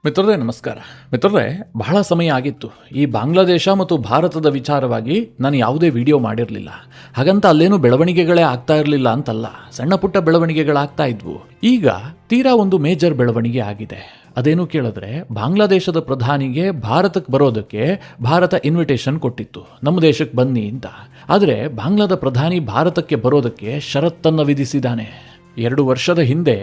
ಮಿತ್ರರೇ ನಮಸ್ಕಾರ. ಮಿತ್ರರೇ, ಬಹಳ ಸಮಯ ಆಗಿತ್ತು ಈ ಬಾಂಗ್ಲಾದೇಶ ಮತ್ತು ಭಾರತದ ವಿಚಾರವಾಗಿ ನಾನು ಯಾವುದೇ ವಿಡಿಯೋ ಮಾಡಿರಲಿಲ್ಲ. ಹಾಗಂತ ಅಲ್ಲೇನು ಬೆಳವಣಿಗೆಗಳೇ ಆಗ್ತಾ ಇರಲಿಲ್ಲ ಅಂತಲ್ಲ, ಸಣ್ಣ ಪುಟ್ಟ ಬೆಳವಣಿಗೆಗಳಾಗ್ತಾ ಇದ್ವು. ಈಗ ತೀರಾ ಒಂದು ಮೇಜರ್ ಬೆಳವಣಿಗೆ ಆಗಿದೆ. ಅದೇನು ಕೇಳಿದ್ರೆ, ಬಾಂಗ್ಲಾದೇಶದ ಪ್ರಧಾನಿಗೆ ಭಾರತಕ್ಕೆ ಬರೋದಕ್ಕೆ ಭಾರತ ಇನ್ವಿಟೇಷನ್ ಕೊಟ್ಟಿತ್ತು, ನಮ್ಮ ದೇಶಕ್ಕೆ ಬನ್ನಿ ಅಂತ. ಆದರೆ ಬಾಂಗ್ಲಾದ ಪ್ರಧಾನಿ ಭಾರತಕ್ಕೆ ಬರೋದಕ್ಕೆ ಷರತ್ತನ್ನು ವಿಧಿಸಿದ್ದಾನೆ. 2 ವರ್ಷದ ಹಿಂದೆ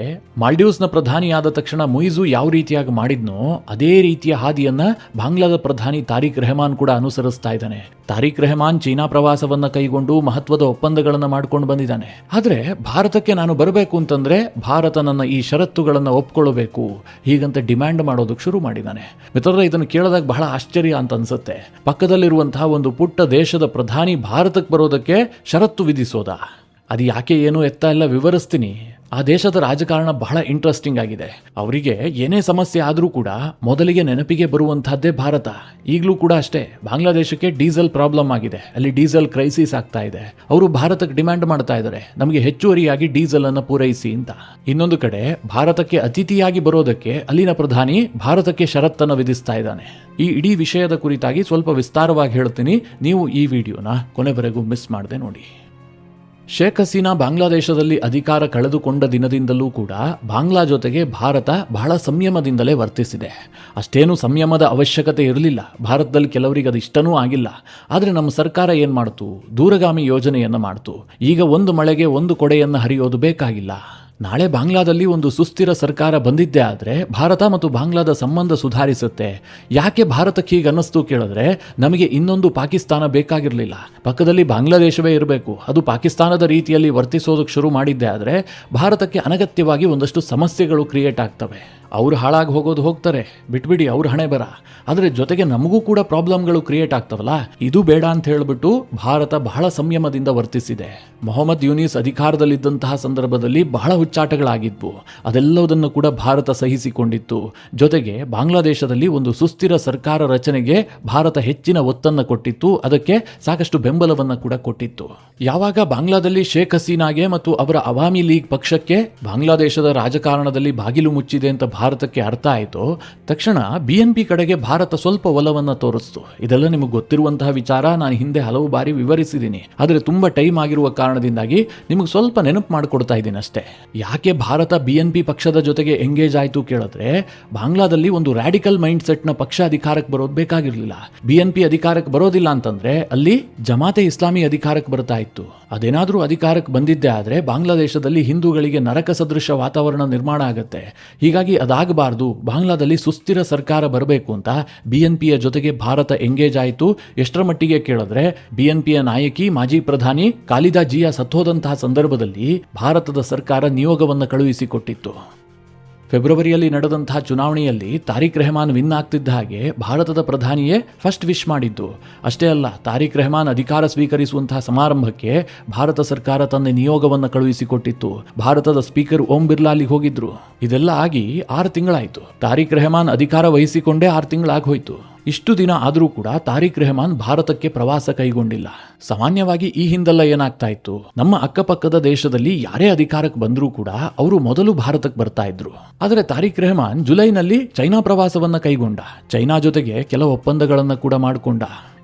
ಮಾಲ್ಡೀವ್ಸ್ನ ಪ್ರಧಾನಿಯಾದ ತಕ್ಷಣ ಮುಯಿಜು ಯಾವ ರೀತಿಯಾಗಿ ಮಾಡಿದ್ನೋ ಅದೇ ರೀತಿಯ ಹಾದಿಯನ್ನ ಬಾಂಗ್ಲಾದ ಪ್ರಧಾನಿ ತಾರಿಕ್ ರೆಹಮಾನ್ ಕೂಡ ಅನುಸರಿಸ್ತಾ ಇದ್ದಾನೆ. ತಾರಿಕ್ ರೆಹಮಾನ್ ಚೀನಾ ಪ್ರವಾಸವನ್ನ ಕೈಗೊಂಡು ಮಹತ್ವದ ಒಪ್ಪಂದಗಳನ್ನು ಮಾಡ್ಕೊಂಡು ಬಂದಿದ್ದಾನೆ. ಆದ್ರೆ ಭಾರತಕ್ಕೆ ನಾನು ಬರಬೇಕು ಅಂತಂದ್ರೆ ಭಾರತ ನನ್ನ ಈ ಷರತ್ತುಗಳನ್ನು ಒಪ್ಕೊಳ್ಳಬೇಕು ಹೀಗಂತ ಡಿಮ್ಯಾಂಡ್ ಮಾಡೋದಕ್ಕೆ ಶುರು ಮಾಡಿದ್ದಾನೆ. ಮಿತ್ರರೇ, ಇದನ್ನು ಕೇಳಿದಾಗ ಬಹಳ ಆಶ್ಚರ್ಯ ಅಂತ ಅನ್ಸುತ್ತೆ. ಪಕ್ಕದಲ್ಲಿರುವಂತಹ ಒಂದು ಪುಟ್ಟ ದೇಶದ ಪ್ರಧಾನಿ ಭಾರತಕ್ಕೆ ಬರೋದಕ್ಕೆ ಷರತ್ತು ವಿಧಿಸೋದಾ? ಅದು ಯಾಕೆ ಏನು ಎತ್ತ ಎಲ್ಲ ವಿವರಿಸ್ತೀನಿ. ಆ ದೇಶದ ರಾಜಕಾರಣ ಬಹಳ ಇಂಟ್ರೆಸ್ಟಿಂಗ್ ಆಗಿದೆ. ಅವರಿಗೆ ಏನೇ ಸಮಸ್ಯೆ ಆದರೂ ಕೂಡ ಮೊದಲಿಗೆ ನೆನಪಿಗೆ ಬರುವಂತಹದ್ದೇ ಭಾರತ. ಈಗಲೂ ಕೂಡ ಅಷ್ಟೇ, ಬಾಂಗ್ಲಾದೇಶಕ್ಕೆ ಡೀಸೆಲ್ ಪ್ರಾಬ್ಲಮ್ ಆಗಿದೆ, ಅಲ್ಲಿ ಡೀಸೆಲ್ ಕ್ರೈಸಿಸ್ ಆಗ್ತಾ ಇದೆ. ಅವರು ಭಾರತಕ್ಕೆ ಡಿಮ್ಯಾಂಡ್ ಮಾಡ್ತಾ ಇದ್ದಾರೆ, ನಮಗೆ ಹೆಚ್ಚುವರಿಯಾಗಿ ಡೀಸೆಲ್ ಅನ್ನು ಪೂರೈಸಿ ಅಂತ. ಇನ್ನೊಂದು ಕಡೆ ಭಾರತಕ್ಕೆ ಅತಿಥಿಯಾಗಿ ಬರೋದಕ್ಕೆ ಅಲ್ಲಿನ ಪ್ರಧಾನಿ ಭಾರತಕ್ಕೆ ಷರತ್ತನ್ನು ವಿಧಿಸ್ತಾ ಇದ್ದಾನೆ. ಈ ಇಡೀ ವಿಷಯದ ಕುರಿತಾಗಿ ಸ್ವಲ್ಪ ವಿಸ್ತಾರವಾಗಿ ಹೇಳ್ತೀನಿ, ನೀವು ಈ ವಿಡಿಯೋನ ಕೊನೆವರೆಗೂ ಮಿಸ್ ಮಾಡದೆ ನೋಡಿ. ಶೇಖ್ ಹಸೀನಾ ಬಾಂಗ್ಲಾದೇಶದಲ್ಲಿ ಅಧಿಕಾರ ಕಳೆದುಕೊಂಡ ದಿನದಿಂದಲೂ ಕೂಡ ಬಾಂಗ್ಲಾ ಜೊತೆಗೆ ಭಾರತ ಬಹಳ ಸಂಯಮದಿಂದಲೇ ವರ್ತಿಸಿದೆ. ಅಷ್ಟೇನು ಸಂಯಮದ ಅವಶ್ಯಕತೆ ಇರಲಿಲ್ಲ. ಭಾರತದಲ್ಲಿ ಕೆಲವರಿಗೆ ಅದು ಇಷ್ಟನೂ ಆಗಿಲ್ಲ. ಆದರೆ ನಮ್ಮ ಸರ್ಕಾರ ಏನು ಮಾಡ್ತು, ದೂರಗಾಮಿ ಯೋಜನೆಯನ್ನು ಮಾಡ್ತು. ಈಗ ಒಂದು ಮಳೆಗೆ ಒಂದು ಕೊಡೆಯನ್ನು ಹರಿಯೋದು ಬೇಕಾಗಿಲ್ಲ. ನಾಳೆ ಬಾಂಗ್ಲಾದಲ್ಲಿ ಒಂದು ಸುಸ್ಥಿರ ಸರ್ಕಾರ ಬಂದಿದ್ದೇ ಆದರೆ ಭಾರತ ಮತ್ತು ಬಾಂಗ್ಲಾದ ಸಂಬಂಧ ಸುಧಾರಿಸುತ್ತೆ. ಯಾಕೆ ಭಾರತಕ್ಕೆ ಹೀಗೆ ಅನ್ನಿಸ್ತು ಕೇಳಿದ್ರೆ, ನಮಗೆ ಇನ್ನೊಂದು ಪಾಕಿಸ್ತಾನ ಬೇಕಾಗಿರಲಿಲ್ಲ, ಪಕ್ಕದಲ್ಲಿ ಬಾಂಗ್ಲಾದೇಶವೇ ಇರಬೇಕು. ಅದು ಪಾಕಿಸ್ತಾನದ ರೀತಿಯಲ್ಲಿ ವರ್ತಿಸೋದಕ್ಕೆ ಶುರು ಮಾಡಿದ್ದೇ ಆದರೆ ಭಾರತಕ್ಕೆ ಅನಗತ್ಯವಾಗಿ ಒಂದಷ್ಟು ಸಮಸ್ಯೆಗಳು ಕ್ರಿಯೇಟ್ ಆಗ್ತವೆ. ಅವ್ರು ಹಾಳಾಗಿ ಹೋಗೋದು ಹೋಗ್ತಾರೆ, ಬಿಟ್ಬಿಡಿ, ಅವ್ರ ಹಣೆ ಬರ. ಆದರೆ ಜೊತೆಗೆ ನಮಗೂ ಕೂಡ ಪ್ರಾಬ್ಲಮ್ಗಳು ಕ್ರಿಯೇಟ್ ಆಗ್ತವಲ್ಲ, ಇದು ಬೇಡ ಅಂತ ಹೇಳಿಬಿಟ್ಟು ಭಾರತ ಬಹಳ ಸಂಯಮದಿಂದ ವರ್ತಿಸಿದೆ. ಮೊಹಮ್ಮದ್ ಯೂನಿಸ್ ಅಧಿಕಾರದಲ್ಲಿದ್ದಂತಹ ಸಂದರ್ಭದಲ್ಲಿ ಬಹಳ ಹುಚ್ಚಾಟಗಳಾಗಿದ್ವು. ಅದೆಲ್ಲದನ್ನು ಕೂಡ ಭಾರತ ಸಹಿಸಿಕೊಂಡಿತ್ತು. ಜೊತೆಗೆ ಬಾಂಗ್ಲಾದೇಶದಲ್ಲಿ ಒಂದು ಸುಸ್ಥಿರ ಸರ್ಕಾರ ರಚನೆಗೆ ಭಾರತ ಹೆಚ್ಚಿನ ಒತ್ತನ್ನು ಕೊಟ್ಟಿತ್ತು, ಅದಕ್ಕೆ ಸಾಕಷ್ಟು ಬೆಂಬಲವನ್ನು ಕೂಡ ಕೊಟ್ಟಿತ್ತು. ಯಾವಾಗ ಬಾಂಗ್ಲಾದಲ್ಲಿ ಶೇಖ್ ಹಸೀನಾಗೆ ಮತ್ತು ಅವರ ಅವಾಮಿ ಲೀಗ್ ಪಕ್ಷಕ್ಕೆ ಬಾಂಗ್ಲಾದೇಶದ ರಾಜಕಾರಣದಲ್ಲಿ ಬಾಗಿಲು ಮುಚ್ಚಿದೆ ಅಂತ ಭಾರತಕ್ಕೆ ಅರ್ಥ ಆಯಿತು, ತಕ್ಷಣ BNP ಕಡೆಗೆ ಭಾರತ ಸ್ವಲ್ಪ ಒಲವನ್ನು ತೋರಿಸ್ತು. ಇದೆಲ್ಲ ನಿಮಗೆ ಗೊತ್ತಿರುವಂತಹ ವಿಚಾರ, ನಾನು ಹಿಂದೆ ಹಲವು ಬಾರಿ ವಿವರಿಸಿದ್ದೀನಿ. ಆದರೆ ತುಂಬ ಟೈಮ್ ಆಗಿರುವ ಕಾರಣದಿಂದಾಗಿ ನಿಮಗೆ ಸ್ವಲ್ಪ ನೆನಪು ಮಾಡಿಕೊಡ್ತಾ ಇದ್ದೀನಿ ಅಷ್ಟೇ. ಯಾಕೆ ಭಾರತ BNP ಪಕ್ಷದ ಜೊತೆಗೆ ಎಂಗೇಜ್ ಆಯಿತು ಕೇಳಿದ್ರೆ, ಬಾಂಗ್ಲಾದಲ್ಲಿ ಒಂದು ರ್ಯಾಡಿಕಲ್ ಮೈಂಡ್ ಸೆಟ್ನ ಪಕ್ಷ ಅಧಿಕಾರಕ್ಕೆ ಬರೋದು ಬೇಕಾಗಿರಲಿಲ್ಲ. BNP ಅಧಿಕಾರಕ್ಕೆ ಬರೋದಿಲ್ಲ ಅಂತಂದ್ರೆ ಅಲ್ಲಿ ಜಮಾತೆ ಇಸ್ಲಾಮಿ ಅಧಿಕಾರಕ್ಕೆ ಬರ್ತಾ ಇತ್ತು. ಅದೇನಾದರೂ ಅಧಿಕಾರಕ್ಕೆ ಬಂದಿದ್ದೇ ಆದರೆ ಬಾಂಗ್ಲಾದೇಶದಲ್ಲಿ ಹಿಂದೂಗಳಿಗೆ ನರಕ ಸದೃಶ ವಾತಾವರಣ ನಿರ್ಮಾಣ ಆಗುತ್ತೆ. ಹೀಗಾಗಿ ಅದಾಗಬಾರ್ದು, ಬಾಂಗ್ಲಾದಲ್ಲಿ ಸುಸ್ಥಿರ ಸರ್ಕಾರ ಬರಬೇಕು ಅಂತ BNPಯ ಜೊತೆಗೆ ಭಾರತ ಎಂಗೇಜ್ ಆಯಿತು. ಎಷ್ಟರ ಮಟ್ಟಿಗೆ ಕೇಳಿದ್ರೆ, BNPಯ ನಾಯಕಿ ಮಾಜಿ ಪ್ರಧಾನಿ ಖಾಲಿದಾ ಜಿಯಾ ಸತ್ತೋದಂತಹ ಸಂದರ್ಭದಲ್ಲಿ ಭಾರತದ ಸರ್ಕಾರ ನಿಯೋಗವನ್ನು ಕಳುಹಿಸಿಕೊಟ್ಟಿತ್ತು. ಫೆಬ್ರವರಿಯಲ್ಲಿ ನಡೆದಂತಹ ಚುನಾವಣೆಯಲ್ಲಿ ತಾರಿಕ್ ರೆಹಮಾನ್ ವಿನ್ ಆಗ್ತಿದ್ದ ಹಾಗೆ ಭಾರತದ ಪ್ರಧಾನಿಯೇ ಫಸ್ಟ್ ವಿಶ್ ಮಾಡಿದ್ದು. ಅಷ್ಟೇ ಅಲ್ಲ, ತಾರಿಕ್ ರೆಹಮಾನ್ ಅಧಿಕಾರ ಸ್ವೀಕರಿಸುವಂತಹ ಸಮಾರಂಭಕ್ಕೆ ಭಾರತ ಸರ್ಕಾರ ತನ್ನ ನಿಯೋಗವನ್ನು ಕಳುಹಿಸಿಕೊಟ್ಟಿತ್ತು. ಭಾರತದ ಸ್ಪೀಕರ್ ಓಂ ಬಿರ್ಲಾ ಅಲ್ಲಿಗೆ ಹೋಗಿದ್ರು. ಇದೆಲ್ಲ ಆಗಿ 6 ತಿಂಗಳಾಯಿತು. ತಾರಿಕ್ ರೆಹಮಾನ್ ಅಧಿಕಾರ ವಹಿಸಿಕೊಂಡೇ 6 ತಿಂಗಳಾಗಿ ಹೋಯಿತು. ಇಷ್ಟು ದಿನ ಆದರೂ ಕೂಡ ತಾರಿಕ್ ರೆಹಮಾನ್ ಭಾರತಕ್ಕೆ ಪ್ರವಾಸ ಕೈಗೊಂಡಿಲ್ಲ. ಸಾಮಾನ್ಯವಾಗಿ ಈ ಹಿಂದೆಲ್ಲ ಏನಾಗ್ತಾ ಇತ್ತು, ನಮ್ಮ ಅಕ್ಕಪಕ್ಕದ ದೇಶದಲ್ಲಿ ಯಾರೇ ಅಧಿಕಾರಕ್ಕೆ ಬಂದರೂ ಕೂಡ ಅವರು ಮೊದಲು ಭಾರತಕ್ಕೆ ಬರ್ತಾ ಇದ್ರು. ಆದರೆ ತಾರಿಕ್ ರೆಹಮಾನ್ ಜುಲೈನಲ್ಲಿ ಚೈನಾ ಪ್ರವಾಸವನ್ನ ಕೈಗೊಂಡ. ಚೈನಾ ಜೊತೆಗೆ ಕೆಲವು ಒಪ್ಪಂದಗಳನ್ನು ಕೂಡ ಮಾಡಿಕೊಂಡ.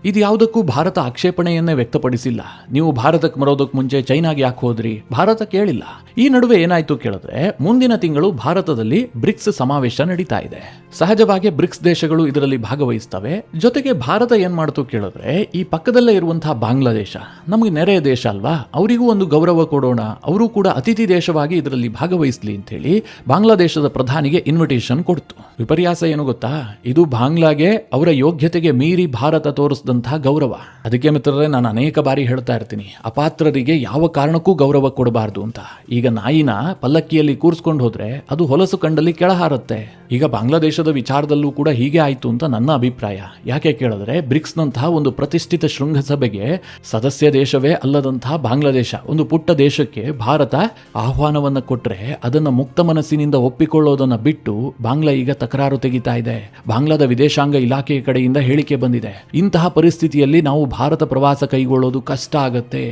ಇದು ಯಾವುದಕ್ಕೂ ಭಾರತ ಆಕ್ಷೇಪಣೆಯನ್ನೇ ವ್ಯಕ್ತಪಡಿಸಿಲ್ಲ. ನೀವು ಭಾರತಕ್ಕೆ ಬರೋದಕ್ಕೆ ಮುಂಚೆ ಚೈನಾಗೆ ಯಾಕೆ ಹೋದ್ರಿ, ಭಾರತ ಕೇಳಿಲ್ಲ. ಈ ನಡುವೆ ಏನಾಯ್ತು ಕೇಳಿದ್ರೆ, ಮುಂದಿನ ತಿಂಗಳು ಭಾರತದಲ್ಲಿ ಬ್ರಿಕ್ಸ್ ಸಮಾವೇಶ ನಡೀತಾ ಇದೆ. ಸಹಜವಾಗಿ ಬ್ರಿಕ್ಸ್ ದೇಶಗಳು ಇದರಲ್ಲಿ ಭಾಗವಹಿಸ್ತವೆ. ಜೊತೆಗೆ ಭಾರತ ಏನ್ ಮಾಡ್ತು ಕೇಳಿದ್ರೆ, ಈ ಪಕ್ಕದಲ್ಲೇ ಇರುವಂತಹ ಬಾಂಗ್ಲಾದೇಶ ನಮಗೆ ನೆರೆಯ ದೇಶ ಅಲ್ವಾ, ಅವರಿಗೂ ಒಂದು ಗೌರವ ಕೊಡೋಣ, ಅವರು ಕೂಡ ಅತಿಥಿ ದೇಶವಾಗಿ ಇದರಲ್ಲಿ ಭಾಗವಹಿಸಲಿ ಅಂತ ಹೇಳಿ ಬಾಂಗ್ಲಾದೇಶದ ಪ್ರಧಾನಿಗೆ ಇನ್ವಿಟೇಷನ್ ಕೊಡ್ತು. ವಿಪರ್ಯಾಸ ಏನು ಗೊತ್ತಾ, ಇದು ಬಾಂಗ್ಲಾಗೆ ಅವರ ಯೋಗ್ಯತೆಗೆ ಮೀರಿ ಭಾರತ ತೋರಿಸಿದಂತಹ ಗೌರವ. ಅದಕ್ಕೆ ಮಿತ್ರರೇ, ನಾನು ಅನೇಕ ಬಾರಿ ಹೇಳ್ತಾ ಇರ್ತೀನಿ, ಅಪಾತ್ರರಿಗೆ ಯಾವ ಕಾರಣಕ್ಕೂ ಗೌರವ ಕೊಡಬಾರ್ದು ಅಂತ. ಈಗ ನಾಯಿನ ಪಲ್ಲಕ್ಕಿಯಲ್ಲಿ ಕೂರಿಸ್ಕೊಂಡು ಹೋದ್ರೆ ಅದು ಹೊಲಸು ಕಂಡಲ್ಲಿ ಕೆಳ ಹಾರುತ್ತೆ. ಈಗ ಬಾಂಗ್ಲಾದೇಶದ ವಿಚಾರದಲ್ಲೂ ಕೂಡ ಹೀಗೆ ಆಯಿತು ಅಂತ ನನ್ನ ಅಭಿಪ್ರಾಯ. ಯಾಕೆ ಕೇಳಿದ್ರೆ, ಬ್ರಿಕ್ಸ್ನಂತಹ ಒಂದು ಪ್ರತಿಷ್ಠಿತ ಶೃಂಗಸಭೆಗೆ ಸದಸ್ಯ ದೇಶವೇ ಅಲ್ಲದಂತಹ ಬಾಂಗ್ಲಾದೇಶ, ಒಂದು ಪುಟ್ಟ ದೇಶಕ್ಕೆ ಭಾರತ ಆಹ್ವಾನವನ್ನು ಕೊಟ್ಟರೆ ಅದನ್ನು ಮುಕ್ತ ಮನಸ್ಸಿನಿಂದ ಒಪ್ಪಿಕೊಳ್ಳೋದನ್ನ ಬಿಟ್ಟು ಬಾಂಗ್ಲಾ ಈಗ ತಕರಾರು ತೆಗಿತಾ ಇದೆ. ಬಾಂಗ್ಲಾದ ವಿದೇಶಾಂಗ ಇಲಾಖೆಯ ಕಡೆಯಿಂದ ಹೇಳಿಕೆ ಬಂದಿದೆ, ಇಂತಹ ಪರಿಸ್ಥಿತಿಯಲ್ಲಿ ನಾವು ಭಾರತ ಪ್ರವಾಸ ಕೈಗೊಳ್ಳೋದು ಕಷ್ಟ ಆಗತ್ತೆ.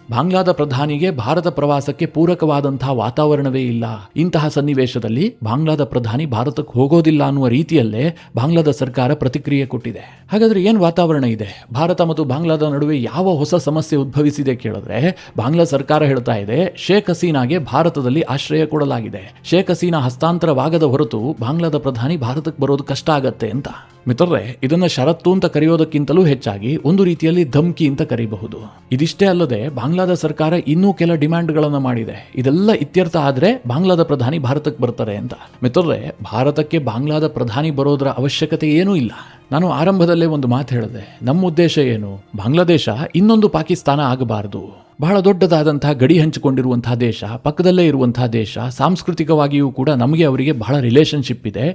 ಬಾಂಗ್ಲಾದ ಪ್ರಧಾನಿಗೆ ಭಾರತ ಪ್ರವಾಸಕ್ಕೆ ಪೂರಕವಾದಂತಹ ವಾತಾವರಣವೇ ಇಲ್ಲ. ಇಂತಹ ಸನ್ನಿವೇಶದಲ್ಲಿ ಬಾಂಗ್ಲಾದ ಪ್ರಧಾನಿ ಭಾರತಕ್ಕೆ ಹೋಗೋದಿಲ್ಲ ಅನ್ನುವ ರೀತಿಯಲ್ಲೇ ಬಾಂಗ್ಲಾದ ಸರ್ಕಾರ ಪ್ರತಿಕ್ರಿಯೆ ಕೊಟ್ಟಿದೆ. ಹಾಗಾದ್ರೆ ಏನ್ ವಾತಾವರಣ ಇದೆ? ಭಾರತ ಮತ್ತು ಬಾಂಗ್ಲಾದ ನಡುವೆ ಯಾವ ಹೊಸ ಸಮಸ್ಯೆ ಉದ್ಭವಿಸಿದೆ ಕೇಳಿದ್ರೆ, ಬಾಂಗ್ಲಾ ಸರ್ಕಾರ ಹೇಳ್ತಾ ಇದೆ ಶೇಖ್ ಹಸೀನಾಗೆ ಭಾರತದಲ್ಲಿ ಆಶ್ರಯ ಕೊಡಲಾಗಿದೆ. ಶೇಖ್ ಹಸೀನಾ ಹಸ್ತಾಂತರವಾಗದ ಹೊರತು ಬಾಂಗ್ಲಾದ ಪ್ರಧಾನಿ ಭಾರತಕ್ಕೆ ಬರೋದು ಕಷ್ಟ ಆಗತ್ತೆ ಅಂತ. ಮಿತ್ರರೇ, ಇದನ್ನ ಷರತ್ತು ಅಂತ ಕರೆಯೋದಕ್ಕಿಂತಲೂ ಹೆಚ್ಚಾಗಿ ಒಂದು ರೀತಿಯಲ್ಲಿ ಧಮ್ಕಿ ಅಂತ ಕರೀಬಹುದು. ಇದಿಷ್ಟೇ ಅಲ್ಲದೆ ಬಾಂಗ್ಲಾದ ಸರ್ಕಾರ ಇನ್ನೂ ಕೆಲ ಡಿಮ್ಯಾಂಡ್ಗಳನ್ನು ಮಾಡಿದೆ. ಇದೆಲ್ಲ ಇತ್ಯರ್ಥ ಆದ್ರೆ ಬಾಂಗ್ಲಾದ ಪ್ರಧಾನಿ ಭಾರತಕ್ಕೆ ಬರ್ತಾರೆ ಅಂತ. ಮಿತ್ರರೇ, ಭಾರತಕ್ಕೆ ಬಾಂಗ್ಲಾದ ಪ್ರಧಾನಿ ಬರೋದರ ಅವಶ್ಯಕತೆ ಏನೂ ಇಲ್ಲ. ನಾನು ಆರಂಭದಲ್ಲೇ ಒಂದು ಮಾತು ಹೇಳಿದೆ. ನಮ್ಮ ಉದ್ದೇಶ ಏನು? ಬಾಂಗ್ಲಾದೇಶ ಇನ್ನೊಂದು ಪಾಕಿಸ್ತಾನ ಆಗಬಾರದು. ಬಹಳ ದೊಡ್ಡದಾದಂತಹ ಗಡಿ ಹಂಚಿಕೊಂಡಿರುವಂತಹ ದೇಶ, ಪಕ್ಕದಲ್ಲೇ ಇರುವಂತಹ ದೇಶ, ಸಾಂಸ್ಕೃತಿಕವಾಗಿಯೂ ಕೂಡ ನಮಗೆ ಅವರಿಗೆ ಬಹಳ ರಿಲೇಷನ್ಶಿಪ್ ಇದೆ.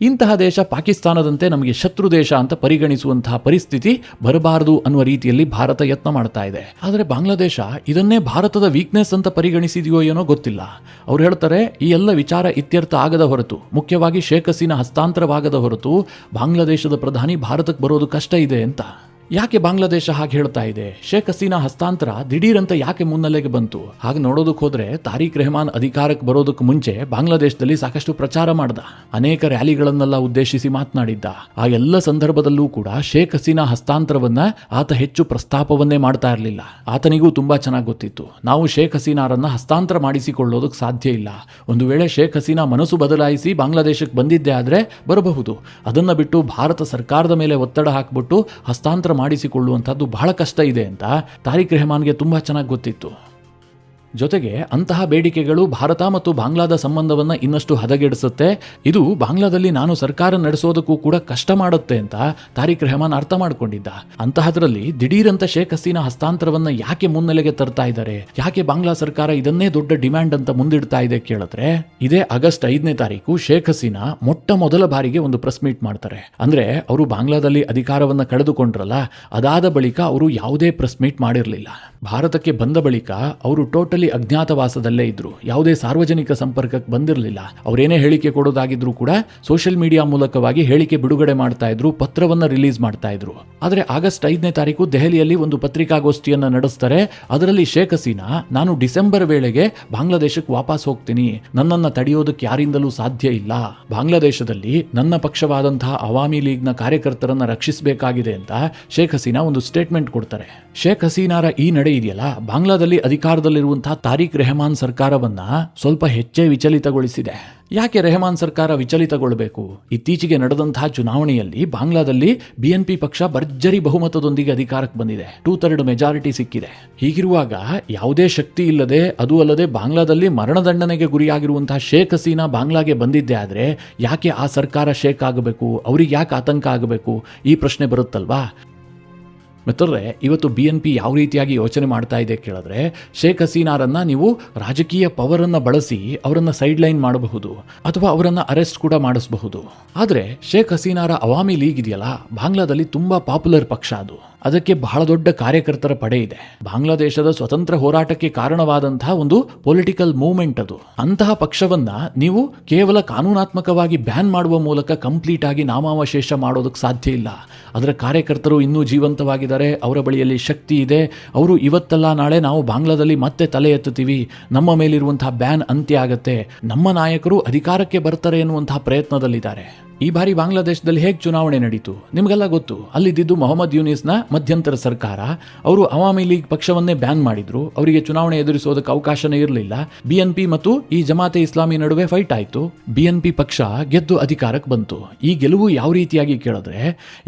ಇಂತಹ ದೇಶ ಪಾಕಿಸ್ತಾನದಂತೆ ನಮಗೆ ಶತ್ರು ದೇಶ ಅಂತ ಪರಿಗಣಿಸುವಂತಹ ಪರಿಸ್ಥಿತಿ ಬರಬಾರದು ಅನ್ನುವ ರೀತಿಯಲ್ಲಿ ಭಾರತ ಯತ್ನ ಮಾಡ್ತಾ ಇದೆ. ಆದರೆ ಬಾಂಗ್ಲಾದೇಶ ಇದನ್ನೇ ಭಾರತದ ವೀಕ್ನೆಸ್ ಅಂತ ಪರಿಗಣಿಸಿದೆಯೋ ಏನೋ ಗೊತ್ತಿಲ್ಲ. ಅವ್ರು ಹೇಳ್ತಾರೆ ಈ ಎಲ್ಲ ವಿಚಾರ ಇತ್ಯರ್ಥ ಆಗದ ಹೊರತು, ಮುಖ್ಯವಾಗಿ ಶೇಖ್ ಹಸೀನಾ ಹಸ್ತಾಂತರವಾಗದ ಹೊರತು ಬಾಂಗ್ಲಾದೇಶದ ಪ್ರಧಾನಿ ಭಾರತಕ್ಕೆ ಬರೋದು ಕಷ್ಟ ಇದೆ ಅಂತ. ಯಾಕೆ ಬಾಂಗ್ಲಾದೇಶ ಹಾಗೆ ಹೇಳ್ತಾ ಇದೆ? ಶೇಖ್ ಹಸೀನಾ ಹಸ್ತಾಂತರ ದಿಢೀರಂತ ಯಾಕೆ ಮುನ್ನೆಲೆಗೆ ಬಂತು? ಹಾಗೆ ನೋಡೋದಕ್ಕೆ ಹೋದ್ರೆ ತಾರಿಕ್ ರೆಹಮಾನ್ ಅಧಿಕಾರಕ್ಕೆ ಬರೋದಕ್ಕೆ ಮುಂಚೆ ಬಾಂಗ್ಲಾದೇಶದಲ್ಲಿ ಸಾಕಷ್ಟು ಪ್ರಚಾರ ಮಾಡ್ದ, ಅನೇಕ ರ್ಯಾಲಿಗಳನ್ನೆಲ್ಲ ಉದ್ದೇಶಿಸಿ ಮಾತನಾಡಿದ್ದ. ಆ ಎಲ್ಲ ಸಂದರ್ಭದಲ್ಲೂ ಕೂಡ ಶೇಖ್ ಹಸೀನಾ ಹಸ್ತಾಂತರವನ್ನ ಆತ ಹೆಚ್ಚು ಪ್ರಸ್ತಾಪವನ್ನೇ ಮಾಡ್ತಾ ಇರಲಿಲ್ಲ. ಆತನಿಗೂ ತುಂಬಾ ಚೆನ್ನಾಗಿ ಗೊತ್ತಿತ್ತು, ನಾವು ಶೇಖ್ ಹಸೀನಾರನ್ನ ಹಸ್ತಾಂತರ ಮಾಡಿಸಿಕೊಳ್ಳೋದಕ್ಕೆ ಸಾಧ್ಯ ಇಲ್ಲ. ಒಂದು ವೇಳೆ ಶೇಖ್ ಹಸೀನಾ ಮನಸ್ಸು ಬದಲಾಯಿಸಿ ಬಾಂಗ್ಲಾದೇಶಕ್ಕೆ ಬಂದಿದ್ದೆ ಆದ್ರೆ ಬರಬಹುದು. ಅದನ್ನ ಬಿಟ್ಟು ಭಾರತ ಸರ್ಕಾರದ ಮೇಲೆ ಒತ್ತಡ ಹಾಕ್ಬಿಟ್ಟು ಹಸ್ತಾಂತರ ಮಾಡಿಸಿಕೊಳ್ಳುವಂತಹದ್ದು ಬಹಳ ಕಷ್ಟ ಇದೆ ಅಂತ ತಾರಿಕ್ ರೆಹಮಾನ್ಗೆ ತುಂಬಾ ಚೆನ್ನಾಗಿ ಗೊತ್ತಿತ್ತು. ಜೊತೆಗೆ ಅಂತಹ ಬೇಡಿಕೆಗಳು ಭಾರತ ಮತ್ತು ಬಾಂಗ್ಲಾದ ಸಂಬಂಧವನ್ನ ಇನ್ನಷ್ಟು ಹದಗೆಡಿಸುತ್ತೆ. ಇದು ಬಾಂಗ್ಲಾದಲ್ಲಿ ನಾನು ಸರ್ಕಾರ ನಡೆಸೋದಕ್ಕೂ ಕೂಡ ಕಷ್ಟ ಮಾಡುತ್ತೆ ಅಂತ ತಾರಿಕ್ ರೆಹಮಾನ್ ಅರ್ಥ ಮಾಡಿಕೊಂಡಿದ್ದ. ಅಂತಹದ್ರಲ್ಲಿ ದಿಢೀರಂತ ಶೇಖ್ ಹಸೀನಾ ಹಸ್ತಾಂತರವನ್ನ ಯಾಕೆ ಮುನ್ನೆಲೆಗೆ ತರ್ತಾ ಇದ್ದಾರೆ? ಯಾಕೆ ಬಾಂಗ್ಲಾ ಸರ್ಕಾರ ಇದನ್ನೇ ದೊಡ್ಡ ಡಿಮ್ಯಾಂಡ್ ಅಂತ ಮುಂದಿಡ್ತಾ ಇದೆ ಕೇಳಿದ್ರೆ, ಇದೇ ಆಗಸ್ಟ್ 5ನೇ ತಾರೀಕು ಶೇಖ್ ಹಸೀನಾ ಮೊಟ್ಟ ಮೊದಲ ಬಾರಿಗೆ ಒಂದು ಪ್ರೆಸ್ ಮೀಟ್ ಮಾಡ್ತಾರೆ. ಅಂದ್ರೆ ಅವರು ಬಾಂಗ್ಲಾದಲ್ಲಿ ಅಧಿಕಾರವನ್ನ ಕಳೆದುಕೊಂಡ್ರಲ್ಲ, ಅದಾದ ಬಳಿಕ ಅವರು ಯಾವುದೇ ಪ್ರೆಸ್ ಮೀಟ್ ಮಾಡಿರಲಿಲ್ಲ. ಭಾರತಕ್ಕೆ ಬಂದ ಬಳಿಕ ಅವರು ಟೋಟಲಿ ಅಜ್ಞಾತವಾಸದಲ್ಲೇ ಇದ್ರು. ಯಾವುದೇ ಸಾರ್ವಜನಿಕ ಸಂಪರ್ಕಕ್ಕೆ ಬಂದಿರಲಿಲ್ಲ. ಅವರೇನೇ ಹೇಳಿಕೆ ಕೊಡೋದಾಗಿದ್ರು ಕೂಡ ಸೋಷಿಯಲ್ ಮೀಡಿಯಾ ಮೂಲಕವಾಗಿ ಹೇಳಿಕೆ ಬಿಡುಗಡೆ ಮಾಡ್ತಾ ಇದ್ರು, ಪತ್ರವನ್ನ ರಿಲೀಸ್ ಮಾಡ್ತಾ ಇದ್ರು. ಆದರೆ ಆಗಸ್ಟ್ 5ನೇ ತಾರೀಕು ದೆಹಲಿಯಲ್ಲಿ ಒಂದು ಪತ್ರಿಕಾಗೋಷ್ಠಿಯನ್ನ ನಡೆಸ್ತಾರೆ. ಅದರಲ್ಲಿ ಶೇಖ್ ಹಸೀನಾ ನಾನು ಡಿಸೆಂಬರ್ ವೇಳೆಗೆ ಬಾಂಗ್ಲಾದೇಶಕ್ಕೆ ವಾಪಸ್ ಹೋಗ್ತೀನಿ, ನನ್ನನ್ನು ತಡೆಯೋದಕ್ಕೆ ಯಾರಿಂದಲೂ ಸಾಧ್ಯ ಇಲ್ಲ, ಬಾಂಗ್ಲಾದೇಶದಲ್ಲಿ ನನ್ನ ಪಕ್ಷವಾದಂತಹ ಅವಾಮಿ ಲೀಗ್ನ ಕಾರ್ಯಕರ್ತರನ್ನ ರಕ್ಷಿಸಬೇಕಾಗಿದೆ ಅಂತ ಶೇಖ್ ಹಸೀನಾ ಒಂದು ಸ್ಟೇಟ್ಮೆಂಟ್ ಕೊಡ್ತಾರೆ. ಶೇಖ್ ಹಸೀನಾರ ಈ ನಡೆ ಇದೆಯಲ್ಲ, ಬಾಂಗ್ಲಾದಲ್ಲಿ ಅಧಿಕಾರದಲ್ಲಿರುವಂತಹ ತಾರಿಕ್ ರೆಹಮಾನ್ ಸರ್ಕಾರವನ್ನ ಸ್ವಲ್ಪ ಹೆಚ್ಚೇ ವಿಚಲಿತಗೊಳಿಸಿದೆ. ಯಾಕೆ ರೆಹಮಾನ್ ಸರ್ಕಾರ ವಿಚಲಿತಗೊಳ್ಳಬೇಕು? ಇತ್ತೀಚೆಗೆ ನಡೆದಂತಹ ಚುನಾವಣೆಯಲ್ಲಿ ಬಾಂಗ್ಲಾದಲ್ಲಿ BNP ಪಕ್ಷ ಭರ್ಜರಿ ಬಹುಮತದೊಂದಿಗೆ ಅಧಿಕಾರಕ್ಕೆ ಬಂದಿದೆ. 2/3 ಮೆಜಾರಿಟಿ ಸಿಕ್ಕಿದೆ. ಹೀಗಿರುವಾಗ ಯಾವುದೇ ಶಕ್ತಿ ಇಲ್ಲದೆ, ಅದೂ ಅಲ್ಲದೆ ಬಾಂಗ್ಲಾದಲ್ಲಿ ಮರಣದಂಡನೆಗೆ ಗುರಿಯಾಗಿರುವಂತಹ ಶೇಖ್ ಹಸೀನಾ ಬಾಂಗ್ಲಾಗೆ ಬಂದಿದ್ದೆ ಆದ್ರೆ ಯಾಕೆ ಆ ಸರ್ಕಾರ ಶೇಕ್ ಆಗಬೇಕು? ಅವ್ರಿಗೆ ಯಾಕೆ ಆತಂಕ ಆಗಬೇಕು? ಈ ಪ್ರಶ್ನೆ ಬರುತ್ತಲ್ವಾ? ಮಿತ್ರರೇ, ಇವತ್ತು BNP ಯಾವ ರೀತಿಯಾಗಿ ಯೋಚನೆ ಮಾಡ್ತಾ ಇದೆ ಕೇಳಿದ್ರೆ, ಶೇಖ್ ಹಸೀನಾರನ್ನ ನೀವು ರಾಜಕೀಯ ಪವರನ್ನು ಬಳಸಿ ಅವರನ್ನು ಸೈಡ್ ಲೈನ್ ಮಾಡಬಹುದು ಅಥವಾ ಅವರನ್ನು ಅರೆಸ್ಟ್ ಕೂಡ ಮಾಡಿಸಬಹುದು. ಆದರೆ ಶೇಖ್ ಹಸೀನಾರ ಅವಾಮಿ ಲೀಗ್ ಇದೆಯಲ್ಲ, ಬಾಂಗ್ಲಾದಲ್ಲಿ ತುಂಬಾ ಪಾಪ್ಯುಲರ್ ಪಕ್ಷ. ಅದಕ್ಕೆ ಬಹಳ ದೊಡ್ಡ ಕಾರ್ಯಕರ್ತರ ಪಡೆ ಇದೆ. ಬಾಂಗ್ಲಾದೇಶದ ಸ್ವತಂತ್ರ ಹೋರಾಟಕ್ಕೆ ಕಾರಣವಾದಂತಹ ಒಂದು ಪೊಲಿಟಿಕಲ್ ಮೂವ್ಮೆಂಟ್ ಅದು. ಅಂತಹ ಪಕ್ಷವನ್ನ ನೀವು ಕೇವಲ ಕಾನೂನಾತ್ಮಕವಾಗಿ ಬ್ಯಾನ್ ಮಾಡುವ ಮೂಲಕ ಕಂಪ್ಲೀಟ್ ಆಗಿ ನಾಮಾವಶೇಷ ಮಾಡೋದಕ್ಕೆ ಸಾಧ್ಯ ಇಲ್ಲ. ಅದರ ಕಾರ್ಯಕರ್ತರು ಇನ್ನೂ ಜೀವಂತವಾಗಿದ್ದಾರೆ, ಅವರ ಬಳಿಯಲ್ಲಿ ಶಕ್ತಿ ಇದೆ. ಅವರು ಇವತ್ತಲ್ಲ ನಾಳೆ ನಾವು ಬಾಂಗ್ಲಾದಲ್ಲಿ ಮತ್ತೆ ತಲೆ ಎತ್ತುತ್ತೀವಿ, ನಮ್ಮ ಮೇಲಿರುವಂತಹ ಬ್ಯಾನ್ ಅಂತ್ಯ ಆಗತ್ತೆ, ನಮ್ಮ ನಾಯಕರು ಅಧಿಕಾರಕ್ಕೆ ಬರ್ತಾರೆ ಎನ್ನುವಂತಹ ಪ್ರಯತ್ನದಲ್ಲಿದ್ದಾರೆ. ಈ ಬಾರಿ ಬಾಂಗ್ಲಾದೇಶದಲ್ಲಿ ಹೇಗೆ ಚುನಾವಣೆ ನಡೀತು ನಿಮಗೆಲ್ಲ ಗೊತ್ತು. ಅಲ್ಲಿದ್ದು ಮೊಹಮ್ಮದ್ ಯೂನಿಸ್ನ ಮಧ್ಯಂತರ ಸರ್ಕಾರ. ಅವರು ಅವಾಮಿ ಲೀಗ್ ಪಕ್ಷವನ್ನೇ ಬ್ಯಾನ್ ಮಾಡಿದ್ರು. ಅವರಿಗೆ ಚುನಾವಣೆ ಎದುರಿಸೋದಕ್ಕೆ ಅವಕಾಶನೇ ಇರಲಿಲ್ಲ. BNP ಮತ್ತು ಈ ಜಮಾತೆ ಇಸ್ಲಾಮಿ ನಡುವೆ ಫೈಟ್ ಆಯಿತು. BNP ಪಕ್ಷ ಗೆದ್ದು ಅಧಿಕಾರಕ್ಕೆ ಬಂತು. ಈ ಗೆಲುವು ಯಾವ ರೀತಿಯಾಗಿ ಕೇಳಿದ್ರೆ,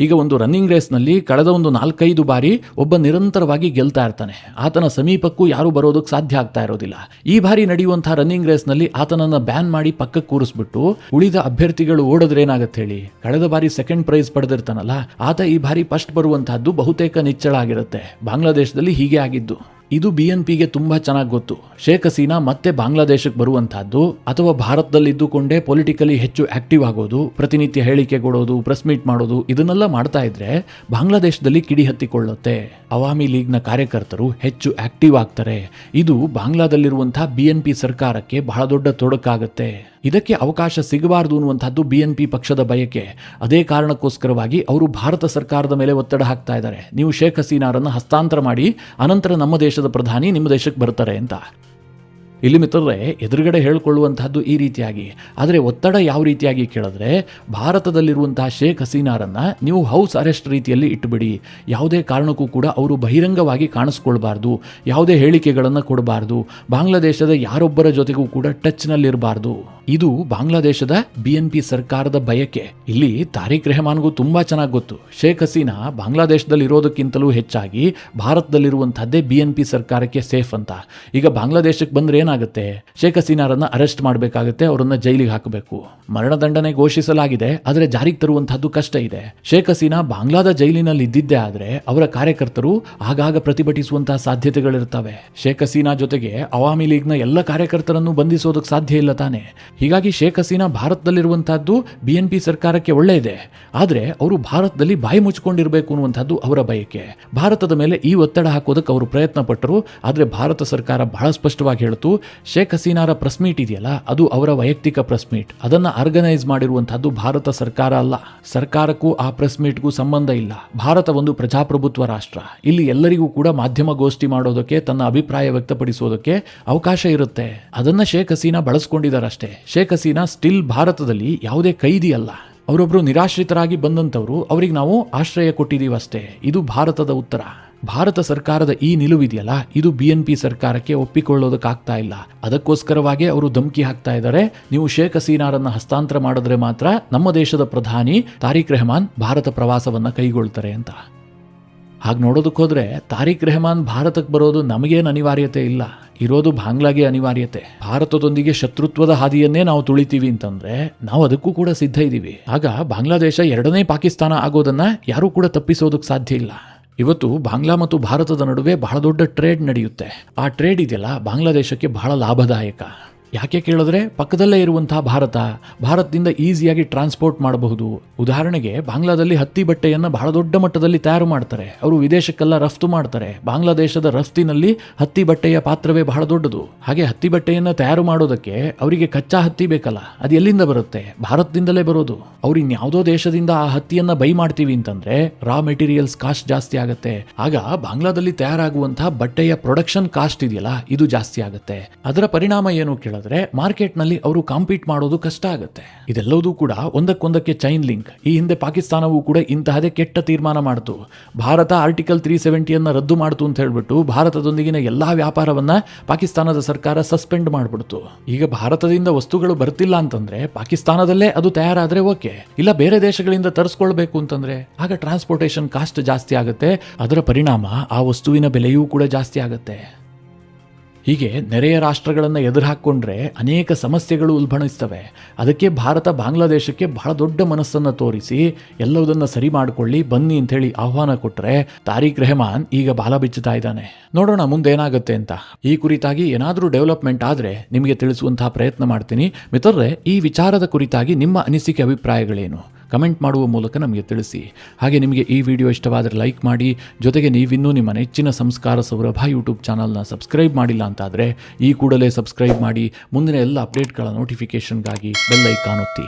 ಈಗ ಒಂದು ರನ್ನಿಂಗ್ ರೇಸ್ನಲ್ಲಿ ಕಳೆದ ಒಂದು 4-5 ಬಾರಿ ಒಬ್ಬ ನಿರಂತರವಾಗಿ ಗೆಲ್ತಾ ಇರ್ತಾನೆ. ಆತನ ಸಮೀಪಕ್ಕೂ ಯಾರು ಬರೋದಕ್ಕೆ ಸಾಧ್ಯ ಆಗ್ತಾ ಇರೋದಿಲ್ಲ. ಈ ಬಾರಿ ನಡೆಯುವಂತಹ ರನ್ನಿಂಗ್ ರೇಸ್ನಲ್ಲಿ ಆತನನ್ನ ಬ್ಯಾನ್ ಮಾಡಿ ಪಕ್ಕಕ್ಕೆ ಕೂರಿಸ್ಬಿಟ್ಟು ಉಳಿದ ಅಭ್ಯರ್ಥಿಗಳು ಓಡಿದ್ರೇನ ಹೇಳಿ, ಕಳೆದ ಬಾರಿ ಸೆಕೆಂಡ್ ಪ್ರೈಸ್ ಪಡೆದಿರ್ತಾನಲ್ಲ ಆತ ಈ ಬಾರಿ ಫಸ್ಟ್ ಬರುವಂತಹದ್ದು ಬಹುತೇಕ ನಿಚ್ಚಳ ಆಗಿರುತ್ತೆ. ಬಾಂಗ್ಲಾದೇಶದಲ್ಲಿ ಹೀಗೆ ಆಗಿದ್ದು. ಇದು BNPಗೆ ತುಂಬಾ ಚೆನ್ನಾಗಿ ಗೊತ್ತು. ಶೇಖ್ ಹಸೀನಾ ಮತ್ತೆ ಬಾಂಗ್ಲಾದೇಶಕ್ಕೆ ಬರುವಂತಹದ್ದು ಅಥವಾ ಭಾರತದಲ್ಲಿ ಇದ್ದುಕೊಂಡೇ ಪೊಲಿಟಿಕಲಿ ಹೆಚ್ಚು ಆಕ್ಟಿವ್ ಆಗೋದು, ಪ್ರತಿನಿತ್ಯ ಹೇಳಿಕೆ ಕೊಡೋದು, ಪ್ರೆಸ್ ಮೀಟ್ ಮಾಡೋದು, ಇದನ್ನೆಲ್ಲ ಮಾಡ್ತಾ ಇದ್ರೆ ಬಾಂಗ್ಲಾದೇಶದಲ್ಲಿ ಕಿಡಿ ಹತ್ತಿಕೊಳ್ಳುತ್ತೆ. ಅವಾಮಿ ಲೀಗ್ನ ಕಾರ್ಯಕರ್ತರು ಹೆಚ್ಚು ಆಕ್ಟಿವ್ ಆಗ್ತಾರೆ. ಇದು ಬಾಂಗ್ಲಾದಲ್ಲಿರುವಂತಹ BNP ಸರ್ಕಾರಕ್ಕೆ ಬಹಳ ದೊಡ್ಡ ತೊಡಕಾಗುತ್ತೆ. ಇದಕ್ಕೆ ಅವಕಾಶ ಸಿಗಬಾರದು ಅನ್ನುವಂಥದ್ದು BNP ಪಕ್ಷದ ಬಯಕೆ. ಅದೇ ಕಾರಣಕ್ಕೋಸ್ಕರವಾಗಿ ಅವರು ಭಾರತ ಸರ್ಕಾರದ ಮೇಲೆ ಒತ್ತಡ ಹಾಕ್ತಾ ಇದ್ದಾರೆ. ನೀವು ಶೇಖ್ ಹಸೀನಾರನ್ನು ಹಸ್ತಾಂತರ ಮಾಡಿ ಅನಂತರ ನಮ್ಮ ದೇಶ ದೇಶದ ಪ್ರಧಾನಿ ನಿಮ್ಮ ದೇಶಕ್ಕೆ ಬರ್ತಾರೆ ಅಂತ. ಇಲ್ಲಿ ಮಿತ್ರರೇ, ಎದುರುಗಡೆ ಹೇಳಿಕೊಳ್ಳುವಂತಹದ್ದು ಈ ರೀತಿಯಾಗಿ. ಆದರೆ ಒತ್ತಡ ಯಾವ ರೀತಿಯಾಗಿ ಕೇಳಿದ್ರೆ, ಭಾರತದಲ್ಲಿರುವಂತಹ ಶೇಖ್ ಹಸೀನಾರನ್ನು ನೀವು ಹೌಸ್ ಅರೆಸ್ಟ್ ರೀತಿಯಲ್ಲಿ ಇಟ್ಟುಬಿಡಿ, ಯಾವುದೇ ಕಾರಣಕ್ಕೂ ಕೂಡ ಅವರು ಬಹಿರಂಗವಾಗಿ ಕಾಣಿಸ್ಕೊಳ್ಬಾರ್ದು, ಯಾವುದೇ ಹೇಳಿಕೆಗಳನ್ನು ಕೊಡಬಾರ್ದು, ಬಾಂಗ್ಲಾದೇಶದ ಯಾರೊಬ್ಬರ ಜೊತೆಗೂ ಕೂಡ ಟಚ್ನಲ್ಲಿರಬಾರ್ದು. ಇದು ಬಾಂಗ್ಲಾದೇಶದ BNP ಸರ್ಕಾರದ ಬಯಕೆ. ಇಲ್ಲಿ ತಾರಿಕ್ ರೆಹಮಾನ್ಗೂ ತುಂಬಾ ಚೆನ್ನಾಗಿ ಗೊತ್ತು, ಶೇಖ್ ಹಸೀನಾ ಬಾಂಗ್ಲಾದೇಶದಲ್ಲಿ ಇರೋದಕ್ಕಿಂತಲೂ ಹೆಚ್ಚಾಗಿ ಭಾರತದಲ್ಲಿರುವಂತಹದ್ದೇ BNP ಸರ್ಕಾರಕ್ಕೆ ಸೇಫ್ ಅಂತ. ಈಗ ಬಾಂಗ್ಲಾದೇಶಕ್ಕೆ ಬಂದ್ರೆ ಏನಾಗುತ್ತೆ, ಶೇಖ್ ಹಸೀನಾರನ್ನ ಅರೆಸ್ಟ್ ಮಾಡಬೇಕಾಗುತ್ತೆ, ಅವರನ್ನ ಜೈಲಿಗೆ ಹಾಕಬೇಕು. ಮರಣದಂಡನೆ ಘೋಷಿಸಲಾಗಿದೆ, ಆದರೆ ಜಾರಿಗೆ ತರುವಂತಹದ್ದು ಕಷ್ಟ ಇದೆ. ಶೇಖ್ ಹಸೀನಾ ಬಾಂಗ್ಲಾದ ಜೈಲಿನಲ್ಲಿ ಇದ್ದಿದ್ದೇ ಆದ್ರೆ ಅವರ ಕಾರ್ಯಕರ್ತರು ಆಗಾಗ ಪ್ರತಿಭಟಿಸುವಂತಹ ಸಾಧ್ಯತೆಗಳಿರ್ತವೆ. ಶೇಖ್ ಹಸೀನಾ ಜೊತೆಗೆ ಅವಾಮಿ ಲೀಗ್ನ ಎಲ್ಲ ಕಾರ್ಯಕರ್ತರನ್ನು ಬಂಧಿಸೋದಕ್ಕೆ ಸಾಧ್ಯ ಇಲ್ಲ ತಾನೆ. ಹೀಗಾಗಿ ಶೇಖ್ ಹಸೀನಾ ಭಾರತದಲ್ಲಿರುವಂತಹದ್ದು BNP ಸರ್ಕಾರಕ್ಕೆ ಒಳ್ಳೆಯದೆ, ಆದರೆ ಅವರು ಭಾರತದಲ್ಲಿ ಬಾಯಿ ಮುಚ್ಚಿಕೊಂಡಿರಬೇಕು ಅನ್ನುವಂಥದ್ದು ಅವರ ಬಯಕೆ. ಭಾರತದ ಮೇಲೆ ಈ ಒತ್ತಡ ಹಾಕೋದಕ್ಕೆ ಅವರು ಪ್ರಯತ್ನ ಪಟ್ಟರು, ಆದರೆ ಭಾರತ ಸರ್ಕಾರ ಬಹಳ ಸ್ಪಷ್ಟವಾಗಿ ಹೇಳಿತು, ಶೇಖ್ ಹಸೀನಾರ ಪ್ರೆಸ್ ಮೀಟ್ ಇದೆಯಲ್ಲ, ಅದು ಅವರ ವೈಯಕ್ತಿಕ ಪ್ರೆಸ್ ಮೀಟ್, ಅದನ್ನು ಆರ್ಗನೈಸ್ ಮಾಡಿರುವಂತಹದ್ದು ಭಾರತ ಸರ್ಕಾರ ಅಲ್ಲ. ಸರ್ಕಾರಕ್ಕೂ ಆ ಪ್ರೆಸ್ ಮೀಟ್ಗೂ ಸಂಬಂಧ ಇಲ್ಲ. ಭಾರತ ಒಂದು ಪ್ರಜಾಪ್ರಭುತ್ವ ರಾಷ್ಟ್ರ. ಇಲ್ಲಿ ಎಲ್ಲರಿಗೂ ಕೂಡ ಮಾಧ್ಯಮ ಗೋಷ್ಠಿ ಮಾಡೋದಕ್ಕೆ, ತನ್ನ ಅಭಿಪ್ರಾಯ ವ್ಯಕ್ತಪಡಿಸೋದಕ್ಕೆ ಅವಕಾಶ ಇರುತ್ತೆ. ಅದನ್ನ ಶೇಖ್ ಹಸೀನಾ ಬಳಸ್ಕೊಂಡಿದ್ದಾರಷ್ಟೇ. ಶೇಖ್ ಹಸೀನಾ ಸ್ಟಿಲ್ ಭಾರತದಲ್ಲಿ ಯಾವುದೇ ಕೈದಿ ಅಲ್ಲ. ಅವರೊಬ್ಬರು ನಿರಾಶ್ರಿತರಾಗಿ ಬಂದಂಥವ್ರು, ಅವರಿಗೆ ನಾವು ಆಶ್ರಯ ಕೊಟ್ಟಿದ್ದೀವಷ್ಟೇ. ಇದು ಭಾರತದ ಉತ್ತರ. ಭಾರತ ಸರ್ಕಾರದ ಈ ನಿಲುವಿದೆಯಲ್ಲ, ಇದು BNP ಸರ್ಕಾರಕ್ಕೆ ಒಪ್ಪಿಕೊಳ್ಳೋದಕ್ಕಾಗ್ತಾ ಇಲ್ಲ. ಅದಕ್ಕೋಸ್ಕರವಾಗಿ ಅವರು ಧಮಕಿ ಹಾಕ್ತಾ ಇದ್ದಾರೆ, ನೀವು ಶೇಖ್ ಹಸೀನಾರನ್ನ ಹಸ್ತಾಂತರ ಮಾಡಿದ್ರೆ ಮಾತ್ರ ನಮ್ಮ ದೇಶದ ಪ್ರಧಾನಿ ತಾರಿಕ್ ರೆಹಮಾನ್ ಭಾರತ ಪ್ರವಾಸವನ್ನ ಕೈಗೊಳ್ತಾರೆ ಅಂತ. ಹಾಗೆ ನೋಡೋದಕ್ಕೆ ಹೋದ್ರೆ ತಾರಿಕ್ ರೆಹಮಾನ್ ಭಾರತಕ್ಕೆ ಬರೋದು ನಮಗೇನು ಅನಿವಾರ್ಯತೆ ಇಲ್ಲ, ಇರೋದು ಬಾಂಗ್ಲಾಗೆ ಅನಿವಾರ್ಯತೆ. ಭಾರತದೊಂದಿಗೆ ಶತ್ರುತ್ವದ ಹಾದಿಯನ್ನೇ ನಾವು ತುಳಿತೀವಿ ಅಂತಂದ್ರೆ ನಾವು ಅದಕ್ಕೂ ಕೂಡ ಸಿದ್ಧ ಇದ್ದೀವಿ. ಆಗ ಬಾಂಗ್ಲಾದೇಶ ಎರಡನೇ ಪಾಕಿಸ್ತಾನ ಆಗೋದನ್ನ ಯಾರೂ ಕೂಡ ತಪ್ಪಿಸೋದಕ್ಕೆ ಸಾಧ್ಯ ಇಲ್ಲ. ಇವತ್ತು ಬಾಂಗ್ಲಾ ಮತ್ತು ಭಾರತದ ನಡುವೆ ಬಹಳ ದೊಡ್ಡ ಟ್ರೇಡ್ ನಡೆಯುತ್ತೆ. ಆ ಟ್ರೇಡ್ ಇದೆಯಲ್ಲ, ಬಾಂಗ್ಲಾದೇಶಕ್ಕೆ ಬಹಳ ಲಾಭದಾಯಕ. ಯಾಕೆ ಕೇಳಿದ್ರೆ, ಪಕ್ಕದಲ್ಲೇ ಇರುವಂತಹ ಭಾರತದಿಂದ ಈಸಿಯಾಗಿ ಟ್ರಾನ್ಸ್ಪೋರ್ಟ್ ಮಾಡಬಹುದು. ಉದಾಹರಣೆಗೆ, ಬಾಂಗ್ಲಾದಲ್ಲಿ ಹತ್ತಿ ಬಟ್ಟೆಯನ್ನು ಬಹಳ ದೊಡ್ಡ ಮಟ್ಟದಲ್ಲಿ ತಯಾರು ಮಾಡ್ತಾರೆ, ಅವರು ವಿದೇಶಕ್ಕೆಲ್ಲ ರಫ್ತು ಮಾಡ್ತಾರೆ. ಬಾಂಗ್ಲಾದೇಶದ ರಫ್ತಿನಲ್ಲಿ ಹತ್ತಿ ಬಟ್ಟೆಯ ಪಾತ್ರವೇ ಬಹಳ ದೊಡ್ಡದು. ಹಾಗೆ ಹತ್ತಿ ಬಟ್ಟೆಯನ್ನು ತಯಾರು ಮಾಡೋದಕ್ಕೆ ಅವರಿಗೆ ಕಚ್ಚಾ ಹತ್ತಿ ಬೇಕಲ್ಲ, ಅದು ಎಲ್ಲಿಂದ ಬರುತ್ತೆ? ಭಾರತದಿಂದಲೇ ಬರೋದು. ಅವ್ರು ಇನ್ಯಾವುದೋ ದೇಶದಿಂದ ಆ ಹತ್ತಿಯನ್ನ ಬೈ ಮಾಡ್ತೀವಿ ಅಂತಂದ್ರೆ ರಾ ಮೆಟೀರಿಯಲ್ಸ್ ಕಾಸ್ಟ್ ಜಾಸ್ತಿ ಆಗುತ್ತೆ. ಆಗ ಬಾಂಗ್ಲಾದಲ್ಲಿ ತಯಾರಾಗುವಂತಹ ಬಟ್ಟೆಯ ಪ್ರೊಡಕ್ಷನ್ ಕಾಸ್ಟ್ ಇದೆಯಲ್ಲ, ಇದು ಜಾಸ್ತಿ ಆಗುತ್ತೆ. ಅದರ ಪರಿಣಾಮ ಏನು ಕೇಳಿದ್ರೆ, ಮಾರ್ಕೆಟ್ ನಲ್ಲಿ ಅವರು ಕಾಂಪೀಟ್ ಮಾಡೋದು ಕಷ್ಟ ಆಗುತ್ತೆ. ಇದೆಲ್ಲವೂ ಕೂಡ ಒಂದಕ್ಕೊಂದಕ್ಕೆ ಚೈನ್ ಲಿಂಕ್. ಈ ಹಿಂದೆ ಪಾಕಿಸ್ತಾನವೂ ಕೂಡ ಇಂತಹದೇ ಕೆಟ್ಟ ತೀರ್ಮಾನ ಮಾಡಿತು. ಭಾರತ ಆರ್ಟಿಕಲ್ 370 ರದ್ದು ಮಾಡ್ತು ಅಂತ ಹೇಳ್ಬಿಟ್ಟು ಭಾರತದೊಂದಿಗಿನ ಎಲ್ಲಾ ವ್ಯಾಪಾರವನ್ನ ಪಾಕಿಸ್ತಾನದ ಸರ್ಕಾರ ಸಸ್ಪೆಂಡ್ ಮಾಡ್ಬಿಡ್ತು. ಈಗ ಭಾರತದಿಂದ ವಸ್ತುಗಳು ಬರ್ತಿಲ್ಲ ಅಂತಂದ್ರೆ ಪಾಕಿಸ್ತಾನದಲ್ಲೇ ಅದು ತಯಾರಾದ್ರೆ ಓಕೆ, ಇಲ್ಲ ಬೇರೆ ದೇಶಗಳಿಂದ ತರಿಸ್ಕೊಳ್ಬೇಕು ಅಂತಂದ್ರೆ ಆಗ ಟ್ರಾನ್ಸ್ಪೋರ್ಟೇಷನ್ ಕಾಸ್ಟ್ ಜಾಸ್ತಿ ಆಗುತ್ತೆ. ಅದರ ಪರಿಣಾಮ ಆ ವಸ್ತುವಿನ ಬೆಲೆಯೂ ಕೂಡ ಜಾಸ್ತಿ ಆಗುತ್ತೆ. ಹೀಗೆ ನೆರೆಯ ರಾಷ್ಟ್ರಗಳನ್ನು ಎದುರು ಹಾಕ್ಕೊಂಡ್ರೆ ಅನೇಕ ಸಮಸ್ಯೆಗಳು ಉಲ್ಬಣಿಸ್ತವೆ. ಅದಕ್ಕೆ ಭಾರತ ಬಾಂಗ್ಲಾದೇಶಕ್ಕೆ ಬಹಳ ದೊಡ್ಡ ಮನಸ್ಸನ್ನು ತೋರಿಸಿ ಎಲ್ಲವುದನ್ನು ಸರಿ ಮಾಡಿಕೊಳ್ಳಿ ಬನ್ನಿ ಅಂಥೇಳಿ ಆಹ್ವಾನ ಕೊಟ್ಟರೆ ತಾರಿಕ್ ರೆಹಮಾನ್ ಈಗ ಬಾಲ ಬಿಚ್ಚುತ್ತಾ ಇದ್ದಾನೆ. ನೋಡೋಣ ಮುಂದೇನಾಗುತ್ತೆ ಅಂತ. ಈ ಕುರಿತಾಗಿ ಏನಾದರೂ ಡೆವಲಪ್ಮೆಂಟ್ ಆದರೆ ನಿಮಗೆ ತಿಳಿಸುವಂತಹ ಪ್ರಯತ್ನ ಮಾಡ್ತೀನಿ. ಮಿತ್ರರೇ, ಈ ವಿಚಾರದ ಕುರಿತಾಗಿ ನಿಮ್ಮ ಅನಿಸಿಕೆ ಅಭಿಪ್ರಾಯಗಳೇನು? ಕಮೆಂಟ್ ಮಾಡುವ ಮೂಲಕ ನಮಗೆ ತಿಳಿಸಿ. ಹಾಗೆ ನಿಮಗೆ ಈ ವಿಡಿಯೋ ಇಷ್ಟವಾದರೆ ಲೈಕ್ ಮಾಡಿ. ಜೊತೆಗೆ ನೀವಿನ್ನೂ ನಿಮ್ಮ ನೆಚ್ಚಿನ ಸಂಸ್ಕಾರ ಸೌರಭ ಯೂಟ್ಯೂಬ್ ಚಾನಲ್ನ ಸಬ್ಸ್ಕ್ರೈಬ್ ಮಾಡಿಲ್ಲ ಅಂತಾದರೆ ಈ ಕೂಡಲೇ ಸಬ್ಸ್ಕ್ರೈಬ್ ಮಾಡಿ. ಮುಂದಿನ ಎಲ್ಲ ಅಪ್ಡೇಟ್ಗಳ ನೋಟಿಫಿಕೇಷನ್ಗಾಗಿ ಬೆಲ್ ಐಕಾನ್ ಒತ್ತಿ.